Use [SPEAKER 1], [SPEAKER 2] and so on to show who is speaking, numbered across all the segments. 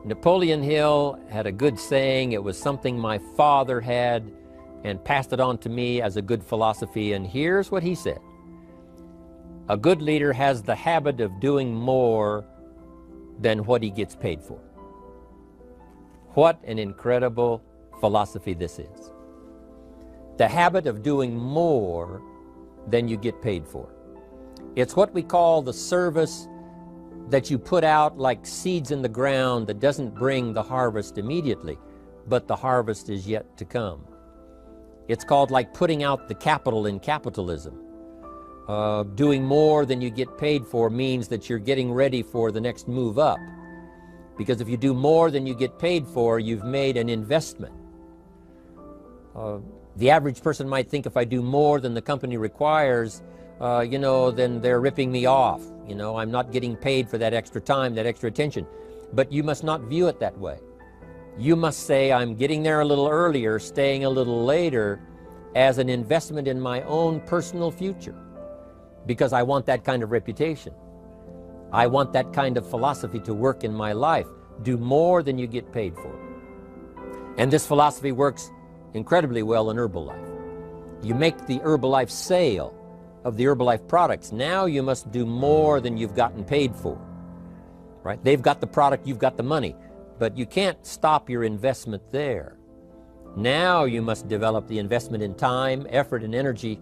[SPEAKER 1] Napoleon Hill had a good saying. It was something my father had and passed it on to me as a good philosophy. And here's what he said. A good leader has the habit of doing more than what he gets paid for. What an incredible philosophy this is. The habit of doing more than you get paid for. It's what we call the service that you put out like seeds in the ground that doesn't bring the harvest immediately, but the harvest is yet to come. It's called like putting out the capital in capitalism. Doing more than you get paid for means that you're getting ready for the next move up. Because if you do more than you get paid for, you've made an investment. The average person might think if I do more than the company requires, then they're ripping me off. I'm not getting paid for that extra time, that extra attention. But you must not view it that way. You must say, I'm getting there a little earlier, staying a little later, as an investment in my own personal future. Because I want that kind of reputation. I want that kind of philosophy to work in my life. Do more than you get paid for. And this philosophy works incredibly well in Herbalife. You make the Herbalife sale of the Herbalife products. Now you must do more than you've gotten paid for. Right? They've got the product, you've got the money. But you can't stop your investment there. Now you must develop the investment in time, effort, and energy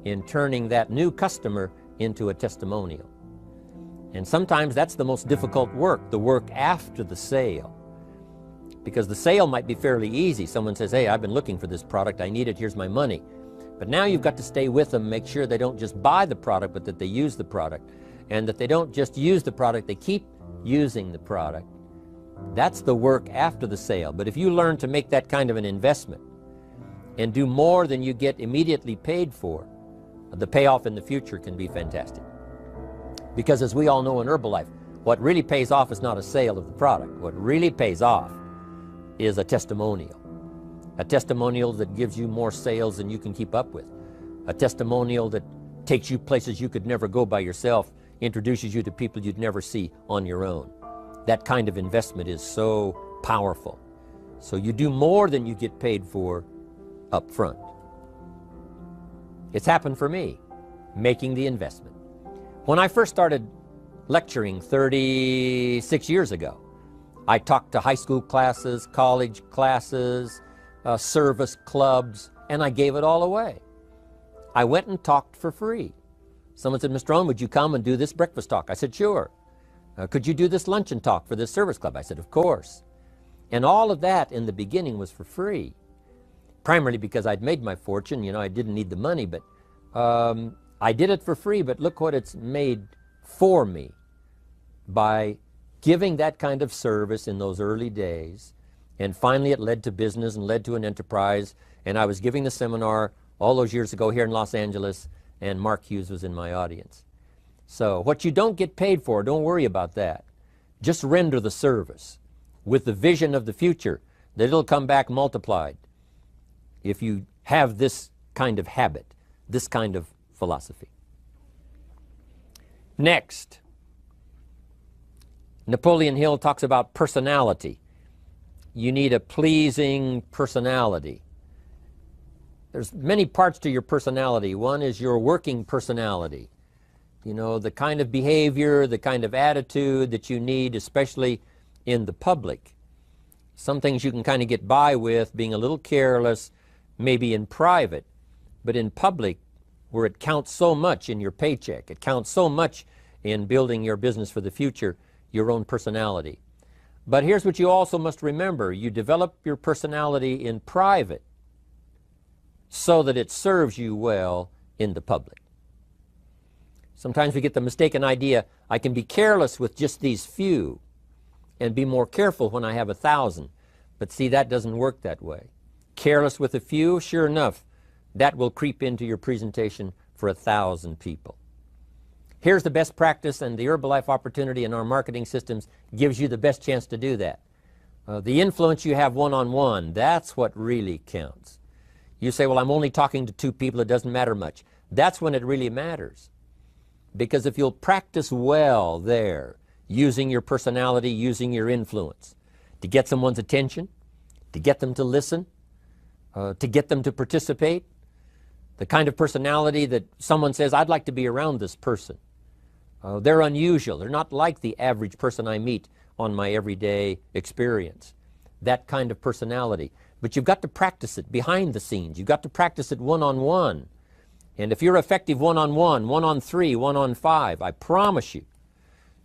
[SPEAKER 1] in turning that new customer into a testimonial. And sometimes that's the most difficult work, the work after the sale. Because the sale might be fairly easy. Someone says, hey, I've been looking for this product, I need it, here's my money. But now you've got to stay with them, make sure they don't just buy the product, but that they use the product. And that they don't just use the product, they keep using the product. That's the work after the sale. But if you learn to make that kind of an investment and do more than you get immediately paid for, the payoff in the future can be fantastic. Because as we all know in Herbalife, what really pays off is not a sale of the product. What really pays off is a testimonial. A testimonial that gives you more sales than you can keep up with. A testimonial that takes you places you could never go by yourself, introduces you to people you'd never see on your own. That kind of investment is so powerful. So you do more than you get paid for up front. It's happened for me, making the investment. When I first started lecturing 36 years ago, I talked to high school classes, college classes, service clubs, and I gave it all away. I went and talked for free. Someone said, Mr. Rohn, would you come and do this breakfast talk? I said, sure. Could you do this luncheon talk for this service club? I said, of course. And all of that in the beginning was for free. Primarily because I'd made my fortune, I didn't need the money, but I did it for free, but look what it's made for me by giving that kind of service in those early days. And finally it led to business and led to an enterprise. And I was giving the seminar all those years ago here in Los Angeles, and Mark Hughes was in my audience. So what you don't get paid for, don't worry about that. Just render the service with the vision of the future that it'll come back multiplied if you have this kind of habit, this kind of philosophy. Next, Napoleon Hill talks about personality. You need a pleasing personality. There's many parts to your personality. One is your working personality. The kind of behavior, the kind of attitude that you need, especially in the public. Some things you can kind of get by with, being a little careless, maybe in private, but in public, where it counts so much in your paycheck, it counts so much in building your business for the future, your own personality. But here's what you also must remember. You develop your personality in private so that it serves you well in the public. Sometimes we get the mistaken idea, I can be careless with just these few and be more careful when I have 1,000. But see, that doesn't work that way. Careless with a few, sure enough, that will creep into your presentation for 1,000 people. Here's the best practice, and the Herbalife opportunity in our marketing systems gives you the best chance to do that. The influence you have one-on-one, that's what really counts. You say, well, I'm only talking to 2 people, it doesn't matter much. That's when it really matters. Because if you'll practice well there, using your personality, using your influence, to get someone's attention, to get them to listen, to get them to participate. The kind of personality that someone says, I'd like to be around this person. They're unusual. They're not like the average person I meet on my everyday experience. That kind of personality. But you've got to practice it behind the scenes. You've got to practice it one-on-one. And if you're effective one-on-one, one-on-three, one-on-five, I promise you,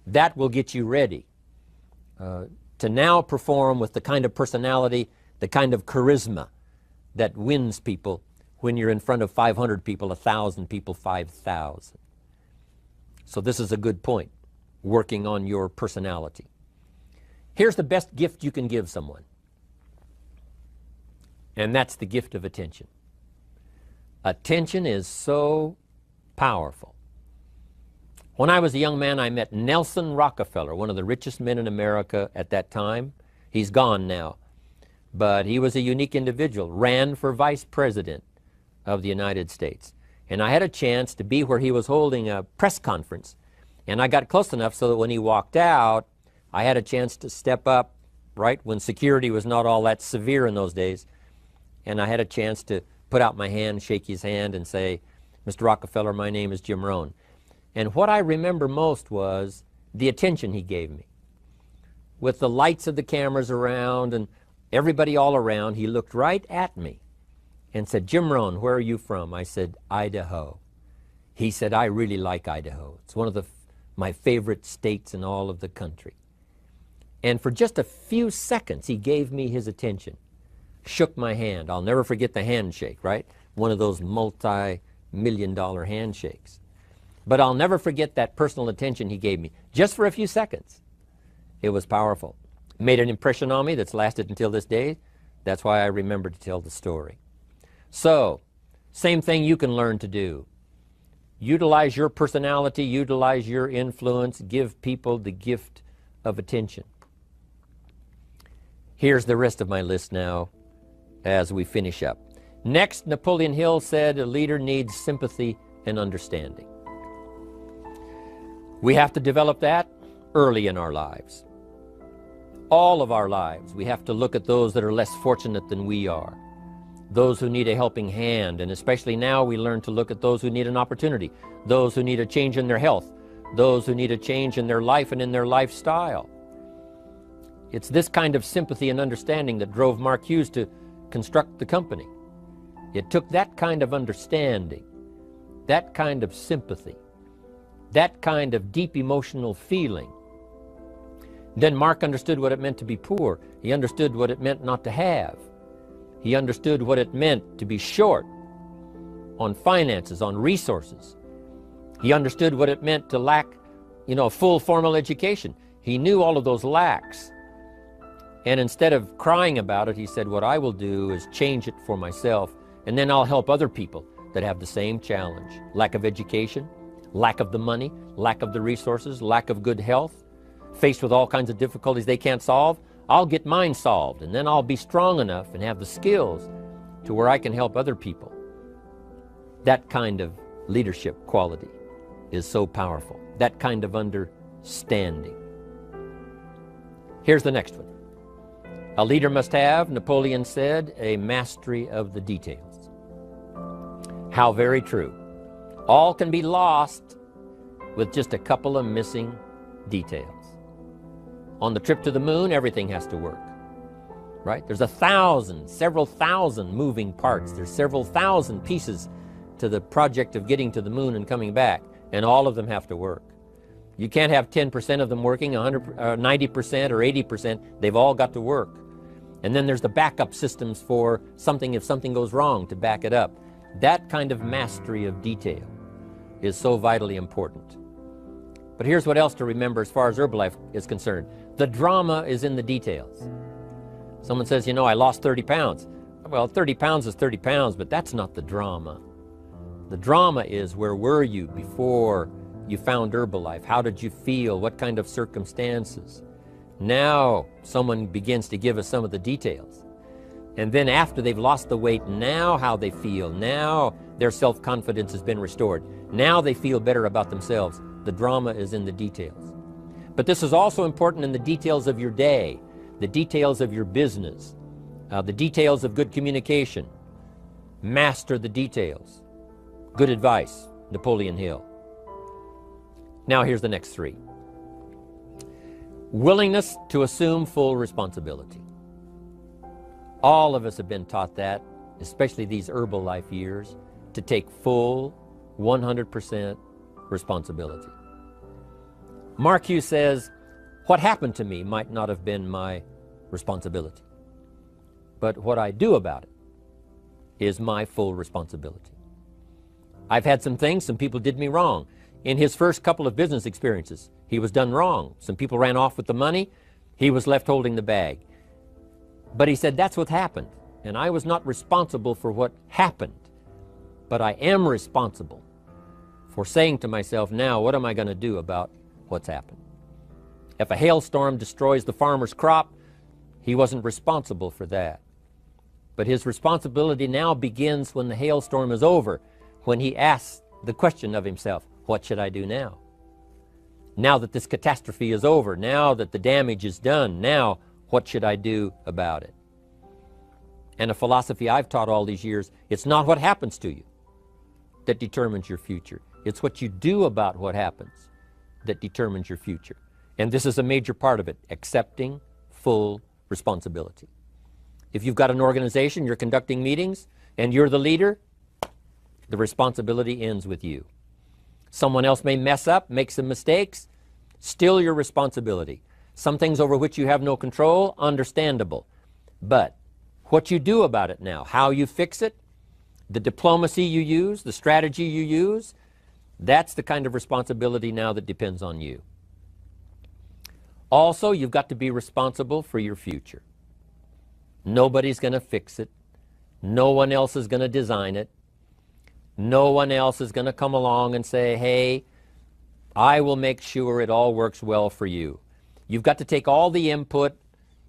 [SPEAKER 1] that will get you ready to now perform with the kind of personality, the kind of charisma that wins people when you're in front of 500 people, 1,000 people, 5,000. So this is a good point, working on your personality. Here's the best gift you can give someone, and that's the gift of attention. Attention is so powerful. When I was a young man, I met Nelson Rockefeller, one of the richest men in America at that time. He's gone now, but he was a unique individual, ran for vice president of the United States. And I had a chance to be where he was holding a press conference, and I got close enough so that when he walked out, I had a chance to step up, right, when security was not all that severe in those days, and I had a chance to put out my hand, shake his hand, and say, Mr. Rockefeller, my name is Jim Rohn. And what I remember most was the attention he gave me. With the lights of the cameras around and everybody all around, he looked right at me and said, Jim Rohn, where are you from? I said, Idaho. He said, I really like Idaho. It's one of my favorite states in all of the country. And for just a few seconds, he gave me his attention, shook my hand. I'll never forget the handshake, right? One of those multi-million-dollar handshakes. But I'll never forget that personal attention he gave me, just for a few seconds. It was powerful. Made an impression on me that's lasted until this day. That's why I remember to tell the story. So, same thing you can learn to do. Utilize your personality, utilize your influence, give people the gift of attention. Here's the rest of my list now as we finish up. Next, Napoleon Hill said a leader needs sympathy and understanding. We have to develop that early in our lives. All of our lives, we have to look at those that are less fortunate than we are. Those who need a helping hand, and especially now we learn to look at those who need an opportunity, those who need a change in their health, those who need a change in their life and in their lifestyle. It's this kind of sympathy and understanding that drove Mark Hughes to construct the company. It took that kind of understanding, that kind of sympathy, that kind of deep emotional feeling. Then Mark understood what it meant to be poor. He understood what it meant not to have. He understood what it meant to be short on finances, on resources. He understood what it meant to lack, a full formal education. He knew all of those lacks. And instead of crying about it, he said, what I will do is change it for myself, and then I'll help other people that have the same challenge. Lack of education, lack of the money, lack of the resources, lack of good health, faced with all kinds of difficulties they can't solve. I'll get mine solved, and then I'll be strong enough and have the skills to where I can help other people. That kind of leadership quality is so powerful. That kind of understanding. Here's the next one. A leader must have, Napoleon said, a mastery of the details. How very true. All can be lost with just a couple of missing details. On the trip to the moon, everything has to work, right? There's several thousand moving parts. There's several thousand pieces to the project of getting to the moon and coming back, and all of them have to work. You can't have 10% of them working, 90% or 80%. They've all got to work. And then there's the backup systems for something if something goes wrong to back it up. That kind of mastery of detail is so vitally important. But here's what else to remember as far as Herbalife is concerned. The drama is in the details. Someone says, I lost 30 pounds. Well, 30 pounds is 30 pounds, but that's not the drama. The drama is, where were you before you found Herbalife? How did you feel? What kind of circumstances? Now someone begins to give us some of the details. And then after they've lost the weight, now how they feel. Now their self-confidence has been restored. Now they feel better about themselves. The drama is in the details. But this is also important in the details of your day. the details of your business, the details of good communication. Master the details. Good advice, Napoleon Hill. Now here's the next three. Willingness to assume full responsibility. All of us have been taught that, especially these Herbalife years, to take full 100% responsibility. Mark Hughes says, what happened to me might not have been my responsibility, but what I do about it is my full responsibility. I've had some things, some people did me wrong. In his first couple of business experiences, he was done wrong. Some people ran off with the money. He was left holding the bag. But he said, that's what happened. And I was not responsible for what happened. But I am responsible for saying to myself, now, what am I going to do about what's happened? If a hailstorm destroys the farmer's crop, he wasn't responsible for that. But his responsibility now begins when the hailstorm is over, when he asks the question of himself, what should I do now? Now that this catastrophe is over, now that the damage is done, now what should I do about it? And a philosophy I've taught all these years, it's not what happens to you that determines your future. It's what you do about what happens that determines your future. And this is a major part of it, accepting full responsibility. If you've got an organization, you're conducting meetings, and you're the leader, the responsibility ends with you. Someone else may mess up, make some mistakes, still your responsibility. Some things over which you have no control, understandable. But what you do about it now, how you fix it, the diplomacy you use, the strategy you use, that's the kind of responsibility now that depends on you. Also, you've got to be responsible for your future. Nobody's going to fix it. No one else is going to design it. No one else is going to come along and say, hey, I will make sure it all works well for you. You've got to take all the input,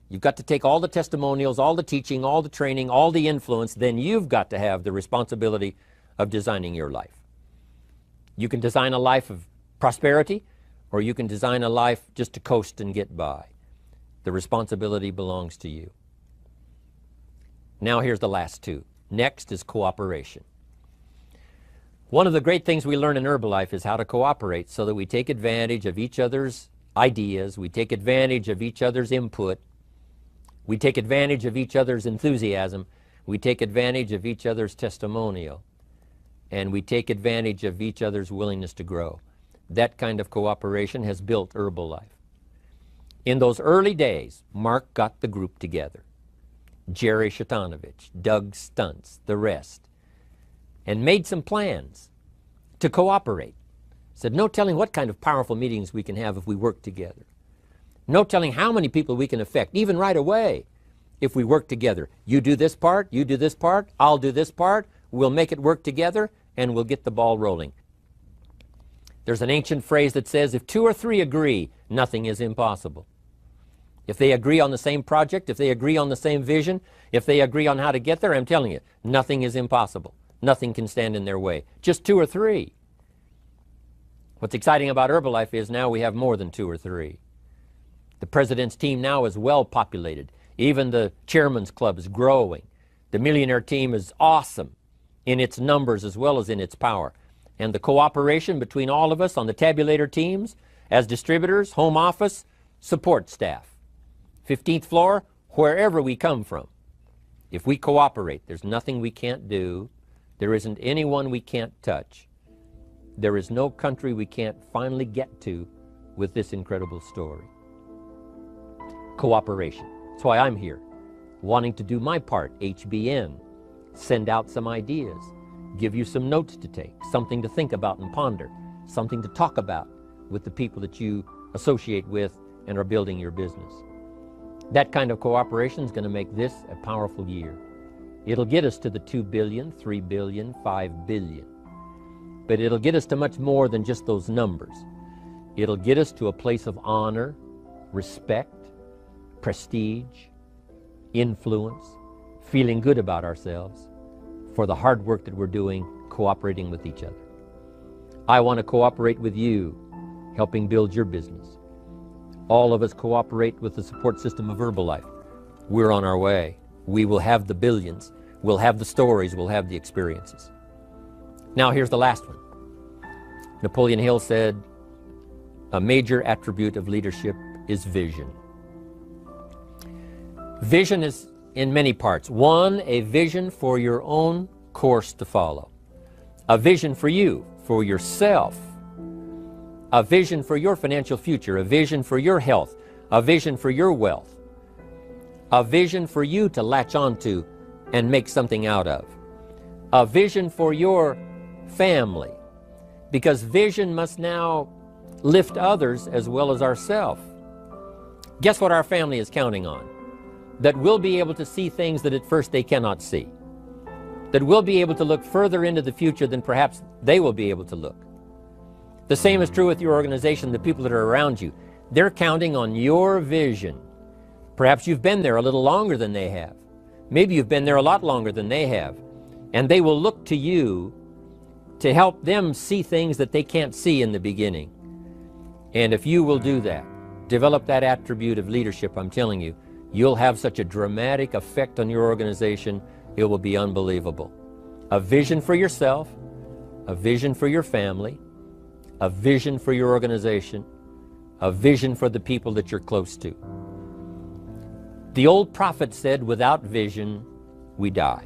[SPEAKER 1] you've got to take all the testimonials, all the teaching, all the training, all the influence, then you've got to have the responsibility of designing your life. You can design a life of prosperity, or you can design a life just to coast and get by. The responsibility belongs to you. Now here's the last two. Next is cooperation. One of the great things we learn in Herbalife is how to cooperate so that we take advantage of each other's ideas, we take advantage of each other's input, we take advantage of each other's enthusiasm, we take advantage of each other's testimonial, and we take advantage of each other's willingness to grow. That kind of cooperation has built Herbalife. In those early days, Mark got the group together. Jerry Shatanovich, Doug Stuntz, the rest, and made some plans to cooperate. Said, no telling what kind of powerful meetings we can have if we work together. No telling how many people we can affect, even right away, if we work together. You do this part, you do this part, I'll do this part, we'll make it work together, and we'll get the ball rolling. There's an ancient phrase that says, if two or three agree, nothing is impossible. If they agree on the same project, if they agree on the same vision, if they agree on how to get there, I'm telling you, nothing is impossible. Nothing can stand in their way. Just two or three. What's exciting about Herbalife is now we have more than two or three. The president's team now is well populated. Even the chairman's club is growing. The millionaire team is awesome in its numbers as well as in its power. And the cooperation between all of us on the tabulator teams, as distributors, home office, support staff, 15th floor, wherever we come from. If we cooperate, there's nothing we can't do. There isn't anyone we can't touch. There is no country we can't finally get to with this incredible story. Cooperation. That's why I'm here, wanting to do my part, HBN, send out some ideas, give you some notes to take, something to think about and ponder, something to talk about with the people that you associate with and are building your business. That kind of cooperation is going to make this a powerful year. It'll get us to the 2 billion, 3 billion, 5 billion. But it'll get us to much more than just those numbers. It'll get us to a place of honor, respect, prestige, influence, feeling good about ourselves for the hard work that we're doing, cooperating with each other. I want to cooperate with you, helping build your business. all of us cooperate with the support system of Herbalife, we're on our way. We will have the billions. We'll have the stories. We'll have the experiences. Now here's the last one. Napoleon Hill said, a major attribute of leadership is vision. Vision is in many parts. One, a vision for your own course to follow. A vision for you, for yourself. A vision for your financial future. A vision for your health. A vision for your wealth. A vision for you to latch onto and make something out of. A vision for your family. Because vision must now lift others as well as ourselves. Guess what our family is counting on? That we'll be able to see things that at first they cannot see. That we'll be able to look further into the future than perhaps they will be able to look. The same is true with your organization, the people that are around you. They're counting on your vision. Perhaps you've been there a little longer than they have. Maybe you've been there a lot longer than they have. And they will look to you to help them see things that they can't see in the beginning. And if you will do that, develop that attribute of leadership, I'm telling you, you'll have such a dramatic effect on your organization, it will be unbelievable. A vision for yourself, a vision for your family, a vision for your organization, a vision for the people that you're close to. The old prophet said, without vision, we die.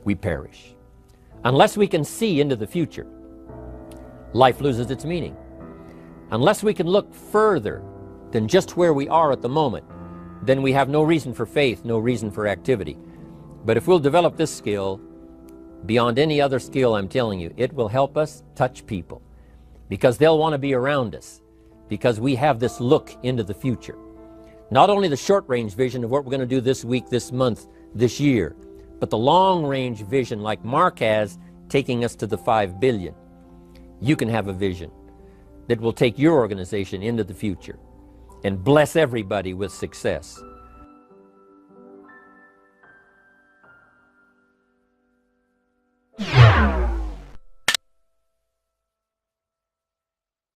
[SPEAKER 1] We perish. Unless we can see into the future, life loses its meaning. Unless we can look further than just where we are at the moment, then we have no reason for faith, no reason for activity. But if we'll develop this skill, beyond any other skill, I'm telling you, it will help us touch people. Because they'll want to be around us. Because we have this look into the future. Not only the short-range vision of what we're going to do this week, this month, this year, but the long-range vision like Mark has, taking us to the 5 billion. You can have a vision that will take your organization into the future and bless everybody with success.